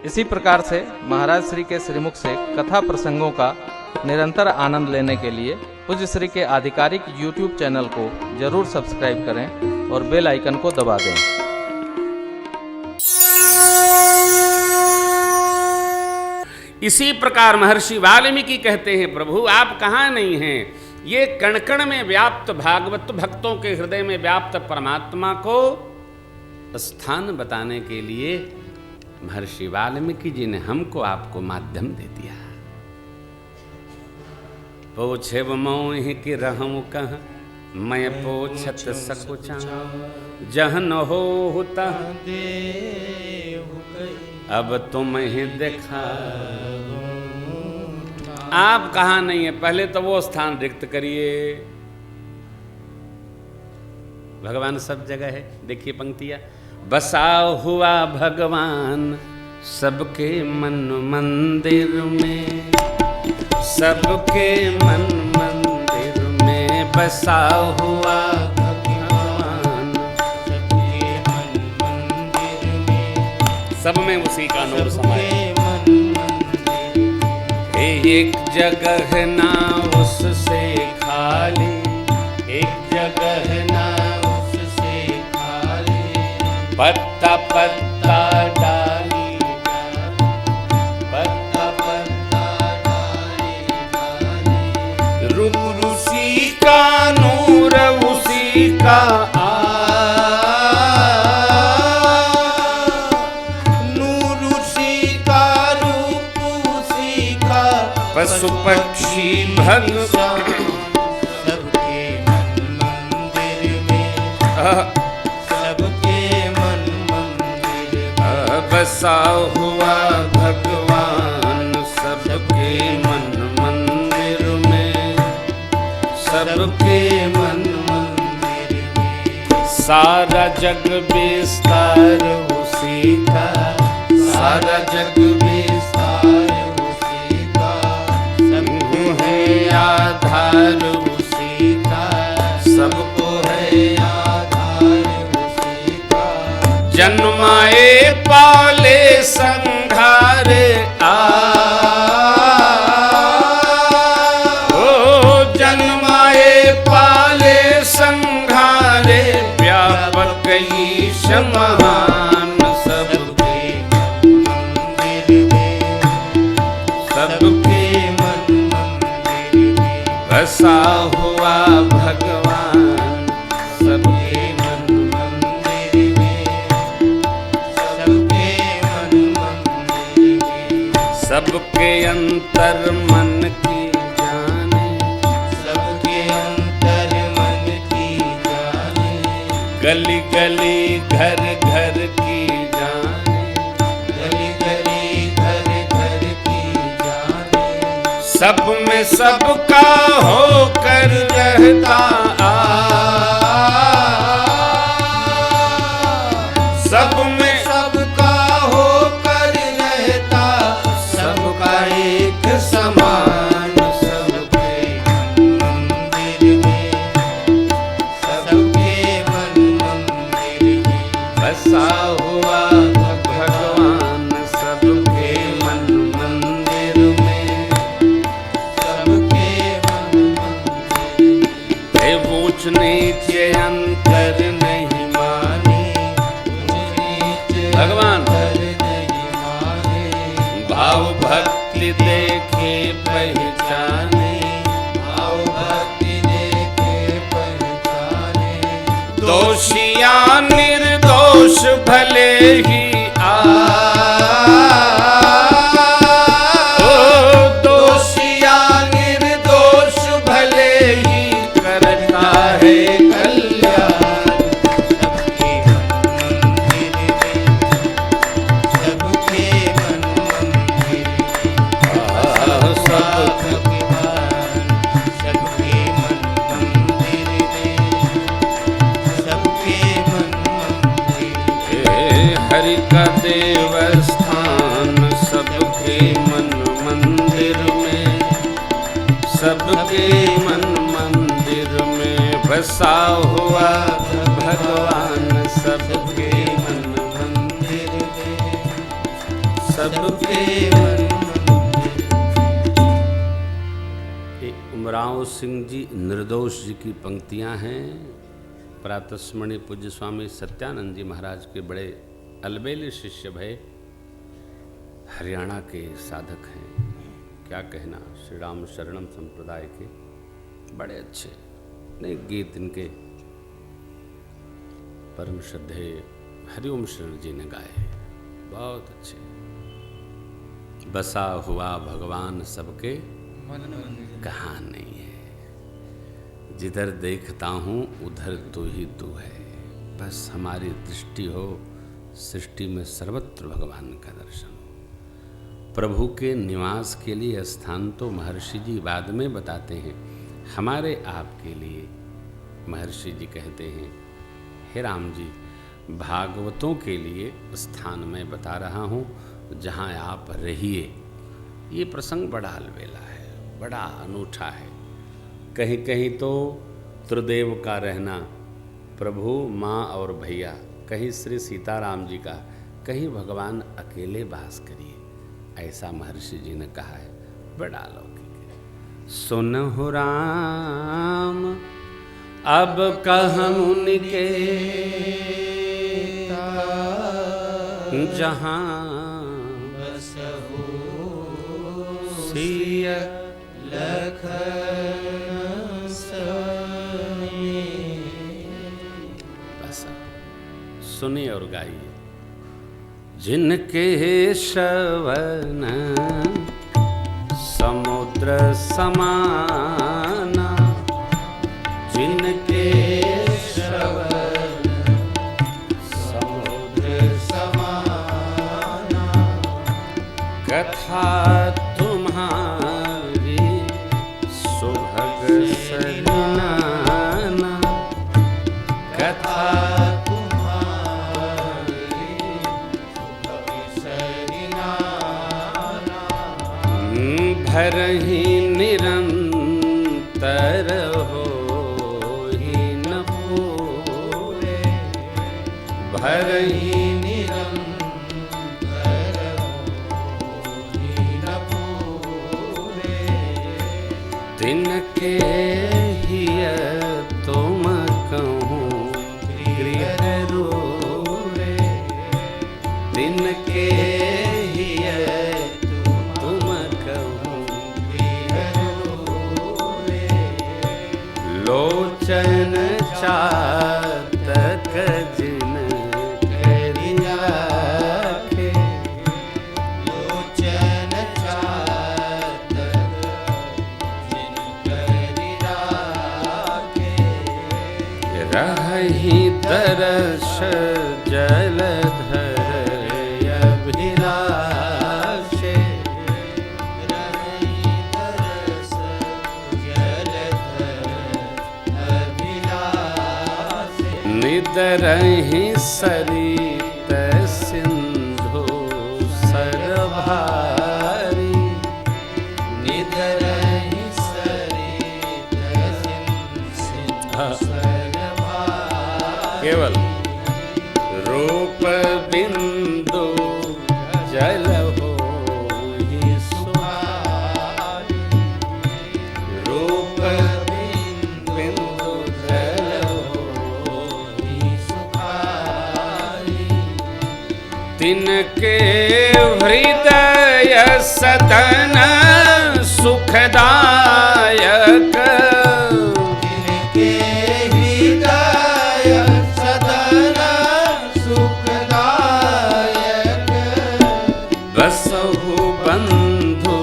इसी प्रकार से महाराज श्री के श्रीमुख से कथा प्रसंगों का निरंतर आनंद लेने के लिए पूज्य श्री के आधिकारिक YouTube चैनल को जरूर सब्सक्राइब करें और बेल आइकन को दबा दें। इसी प्रकार महर्षि वाल्मीकि कहते हैं, प्रभु आप कहाँ नहीं हैं? ये कण कण में व्याप्त भागवत भक्तों के हृदय में व्याप्त परमात्मा को स्थान बताने के लिए महर्षि वाल्मीकि जी ने हमको आपको माध्यम दे दिया। पोछे मोहि कि रहूं कह मैं पोछत सकुचा जह न हो तह अब तुम ही देखा। आप कहाँ नहीं है, पहले तो वो स्थान रिक्त करिए। भगवान सब जगह है। देखिए पंक्तियां, बसा हुआ भगवान सबके मन मंदिर में, सबके मन मंदिर में बसा हुआ भगवान सबके मन मंदिर में, सब में उसी का नूर समाये। एक जगह ना उससे खाली, एक जगह ना उससे खाली, पत्ता पत्ता डाली पत्ता पत्ता डाली डाली, रूप उसी का नूर उसी का पशु पक्षी भगवान सबके मन मंदिर में, सबके मन मंदिर में बसा हुआ भगवान सबके मन मंदिर में, सबके मन मंदिर में। सारा जग विस्तार उसी का, सारा जग विस्तार आधार उसी का, सबको है आधार उसी का। जन्माए पाले संघारे जन्माए पाले संघारे व्यापक ईश महान सबके मंदिर में, सबके बसा हुआ भगवान सबके मन मंदिर में, सबके मन मंदिर में। सबके अंतर मन की जाने, सबके अंतर मन की जाने, गली गली घर घर की जाने, गली गली घर घर की जाने। सब में सबका होकर रहता सब में सबका होकर रहता, सबका एक समान सबके मन मंदिर में, सबके मन मंदिर में बसा हुआ भगवान सबके मन मंदिर में, सबके मन मंदिर में। ऊंच नीच अंतर नहीं माने, भगवान नहीं माने, भाव भक्ति देखे पहचाने, भाव भक्ति देखे पहचाने। दोषिया निर्दोष भले ही दोषिया निर्दोष भले ही करता है कल्याण सबके मन मंदिर में, सबके मन मंदिर में। सबके मन मंदिर में, सबके मन मंदिर में। हरि का देवस्थान सबके मन मंदिर में, सबके मन मंदिर में बसा हुआ भगवान सबके मन मंदिर में। सबके मन ये उमराव सिंह जी निर्दोष जी की पंक्तियां हैं। प्रातस्मरणीय पूज्य स्वामी सत्यानंद जी महाराज के बड़े अलबेले शिष्य भय, हरियाणा के साधक हैं। क्या कहना, श्री राम शरणम संप्रदाय के बड़े अच्छे अनेक गीत इनके परम श्रद्धेय हरिओम शरण जी ने गाए, बहुत अच्छे। बसा हुआ भगवान सबके कहाँ नहीं है, जिधर देखता हूँ उधर तू ही तू है। बस हमारी दृष्टि हो, सृष्टि में सर्वत्र भगवान का दर्शन हो। प्रभु के निवास के लिए स्थान तो महर्षि जी बाद में बताते हैं, हमारे आपके लिए महर्षि जी कहते हैं, हे राम जी, भागवतों के लिए स्थान मैं बता रहा हूँ जहाँ आप रहिए। ये प्रसंग बड़ा अलबेला है, बड़ा अनूठा है। कहीं कहीं तो त्रिदेव का रहना, प्रभु, माँ और भैया, कहीं श्री सीताराम जी का, कहीं भगवान अकेले वास करिए, ऐसा महर्षि जी ने कहा है। बड़ा अलौकिक है। सुनहु राम अब कहम उनके जहाँ सिय लखन समीर। बस सुनिए और गाइए। जिनके श्रवण समुद्र समाना, जिनके श्रवण समुद्र समाना, कथा तुम्हारी सुभग सरिनाना, कथा भरहि निरंतर हो ही न पूरे, भरहि निरंतर ही न पूरे। तिनके हिय तुम कहूँ गृह रूरे, तिनके हिय तुम कहूँ गृह रूरे। लोचन चातक जिन करि राखे, लोचन चातक जिन करि राखे। रहि दरस जलधर अभिलाषे, रहि दरस जलधर अभिलाषे। निदरहि सरित सिंधु सरभारी, निदरहि सरित सिंधु सरभारी। केवल रूप बिंदु जल हो ही सुहारी, रूप बिंदु जल हो ही सुखारी। तिनके हृदय सदन सुखदायक, जिनके हृदय सदन सुखदायक। बसहु बंधु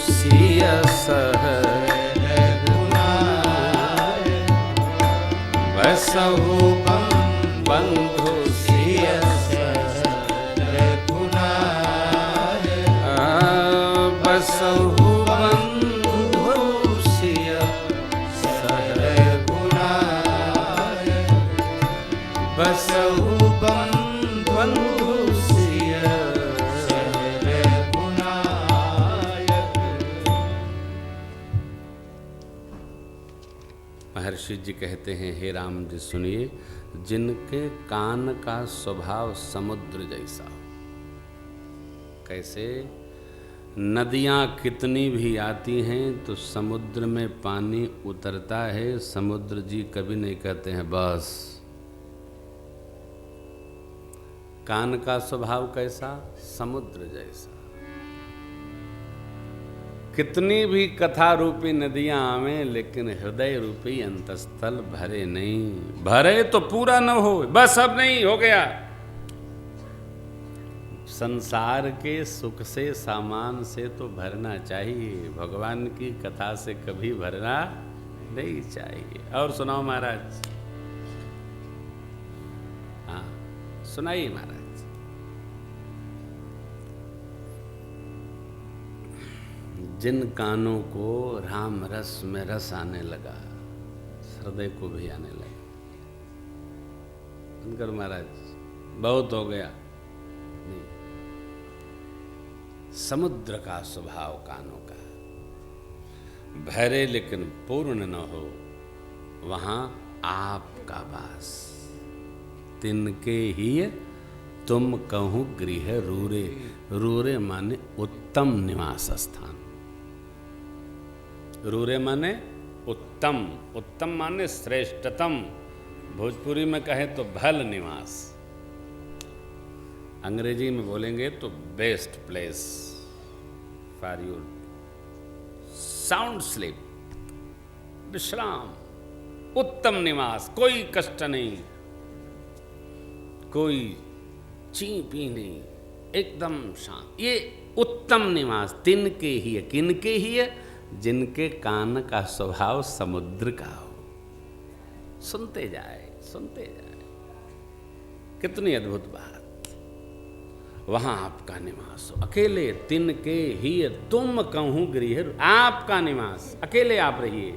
सिय सह रघुनायक। बसहु बंधु सिय रघुनायक। बसहु बंधु सिय सह रघुनायक। बसहु बंधु सिय रघुनायक। महर्षि जी कहते हैं, हे राम जी सुनिए, जिनके कान का स्वभाव समुद्र जैसा हो, कैसे? नदियाँ कितनी भी आती हैं तो समुद्र में पानी उतरता है, समुद्र जी कभी नहीं कहते हैं बस। कान का स्वभाव कैसा? समुद्र जैसा। कितनी भी कथा रूपी नदियां आवें, लेकिन हृदय रूपी अंतस्थल भरे नहीं। भरे तो पूरा न हो, बस अब नहीं हो गया। संसार के सुख से, सामान से तो भरना चाहिए, भगवान की कथा से कभी भरना नहीं चाहिए। और सुनाओ महाराज। हाँ सुनाइए महाराज। जिन कानों को राम रस में रस आने लगा, हृदय को भी आने लगा। सुनकर महाराज बहुत हो गया। नहीं, समुद्र का स्वभाव कानों का, भरे लेकिन पूर्ण न हो, वहां आपका वास। तिनके ही तुम कहूं गृह रूरे। रूरे माने उत्तम निवास स्थान। रूरे माने उत्तम, उत्तम माने श्रेष्ठतम। भोजपुरी में कहे तो भल निवास, अंग्रेजी में बोलेंगे तो best place for your sound sleep, विश्राम, उत्तम निवास। कोई कष्ट नहीं, कोई ची पी नहीं, एकदम शांत। ये उत्तम निवास तिनके ही है। किनके ही है? जिनके कान का स्वभाव समुद्र का हो। सुनते जाए, सुनते जाए। कितनी अद्भुत बात। वहां आपका निवास हो, अकेले। तिनके ही तुम कहूं गृह, आपका निवास, अकेले आप रहिए,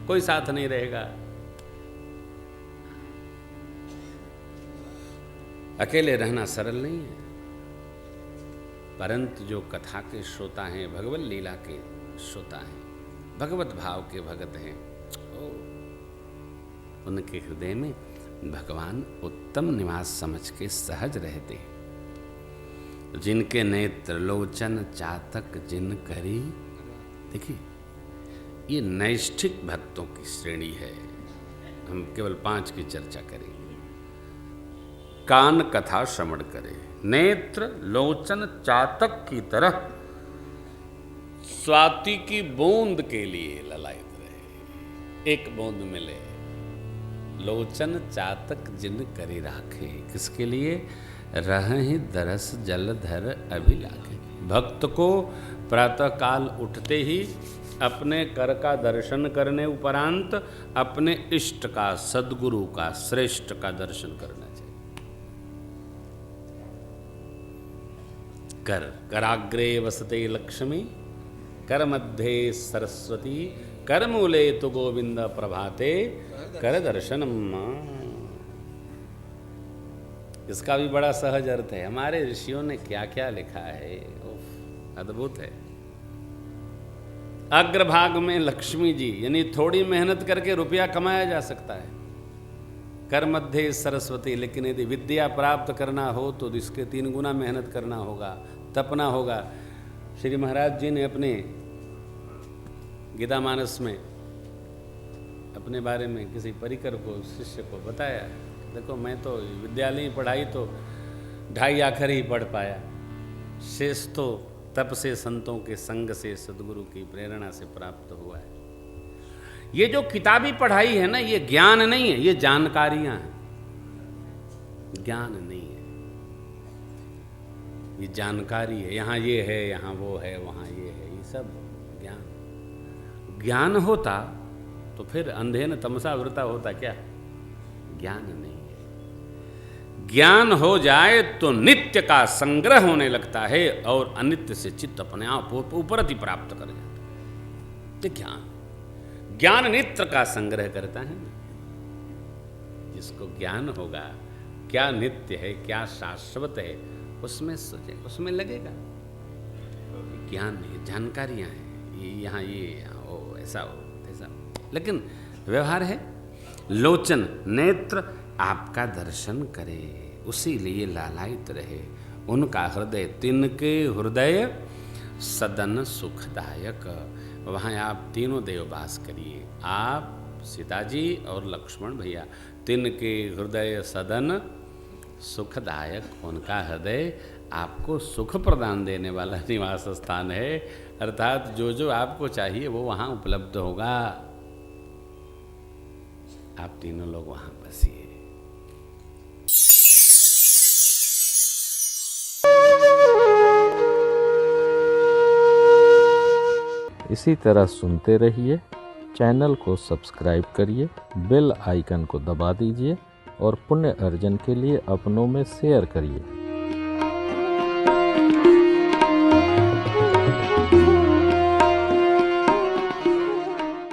कोई साथ नहीं रहेगा। अकेले रहना सरल नहीं है, परंतु जो कथा के श्रोता हैं, भगवत लीला के श्रोता हैं, भगवत भाव के भगत हैं, उनके हृदय में भगवान उत्तम निवास समझ के सहज रहते हैं। जिनके नेत्र लोचन चातक जिन करी। देखिए, ये नैष्ठिक भक्तों की श्रेणी है। हम केवल 5 की चर्चा करेंगे। कान कथा श्रवण करे, नेत्र लोचन चातक की तरह स्वाति की बूंद के लिए ललायत रहे। एक बूंद मिले। लोचन चातक जिन करी राखे। किसके लिए? रहे दरस जलधर अभिलाखे। भक्त को प्रातः काल उठते ही अपने कर का दर्शन करने उपरांत अपने इष्ट का, सद्गुरु का, श्रेष्ठ का दर्शन करना चाहिए। कर कराग्रे वसते लक्ष्मी, कर मध्य सरस्वती, कर मूले तो गोविंद प्रभाते, कर दर्शनम। इसका भी बड़ा सहज अर्थ है। हमारे ऋषियों ने क्या क्या लिखा है, अद्भुत है। अग्रभाग में लक्ष्मी जी, यानी थोड़ी मेहनत करके रुपया कमाया जा सकता है। कर मध्य सरस्वती, लेकिन यदि विद्या प्राप्त करना हो तो इसके 3 गुना मेहनत करना होगा, तपना होगा। श्री महाराज जी ने अपने गीतामानस में अपने बारे में किसी परिकर को, शिष्य को बताया, देखो मैं तो विद्यालय पढ़ाई तो 2.5 आखर ही पढ़ पाया, शेष तो तप से, संतों के संग से, सदगुरु की प्रेरणा से प्राप्त हुआ है। ये जो किताबी पढ़ाई है ना, ये ज्ञान नहीं है, ये जानकारियां हैं, ज्ञान नहीं है। ये जानकारी है। यहाँ ये है, यहाँ वो है, वहाँ ये है, ये सब ज्ञान। ज्ञान होता तो फिर अंधे न तमसा वृता होता क्या? ज्ञान नहीं है। ज्ञान हो जाए तो नित्य का संग्रह होने लगता है और अनित्य से चित्त अपने आप उपरति प्राप्त कर जाता है। ये ज्ञान नित्य का संग्रह करता है। जिसको ज्ञान होगा क्या नित्य है, क्या शाश्वत है, उसमें सोचे, उसमें लगेगा। ज्ञान है, जानकारियां हैं, ये यहाँ ये, यहाँ वो, ऐसा हो, ऐसा हो। लेकिन व्यवहार है। लोचन नेत्र आपका दर्शन करे, उसी लिए लालायित रहे। उनका हृदय, तिनके हृदय सदन सुखदायक। वहाँ आप तीनों देव वास करिए, आप, सीता जी और लक्ष्मण भैया। तिनके हृदय सदन सुखदायक, उनका हृदय आपको सुख प्रदान देने वाला निवास स्थान है, अर्थात जो जो आपको चाहिए वो वहाँ उपलब्ध होगा। आप तीनों लोग वहाँ बसिए। इसी तरह सुनते रहिए, चैनल को सब्सक्राइब करिए, बेल आइकन को दबा दीजिए और पुण्य अर्जन के लिए अपनों में शेयर करिए।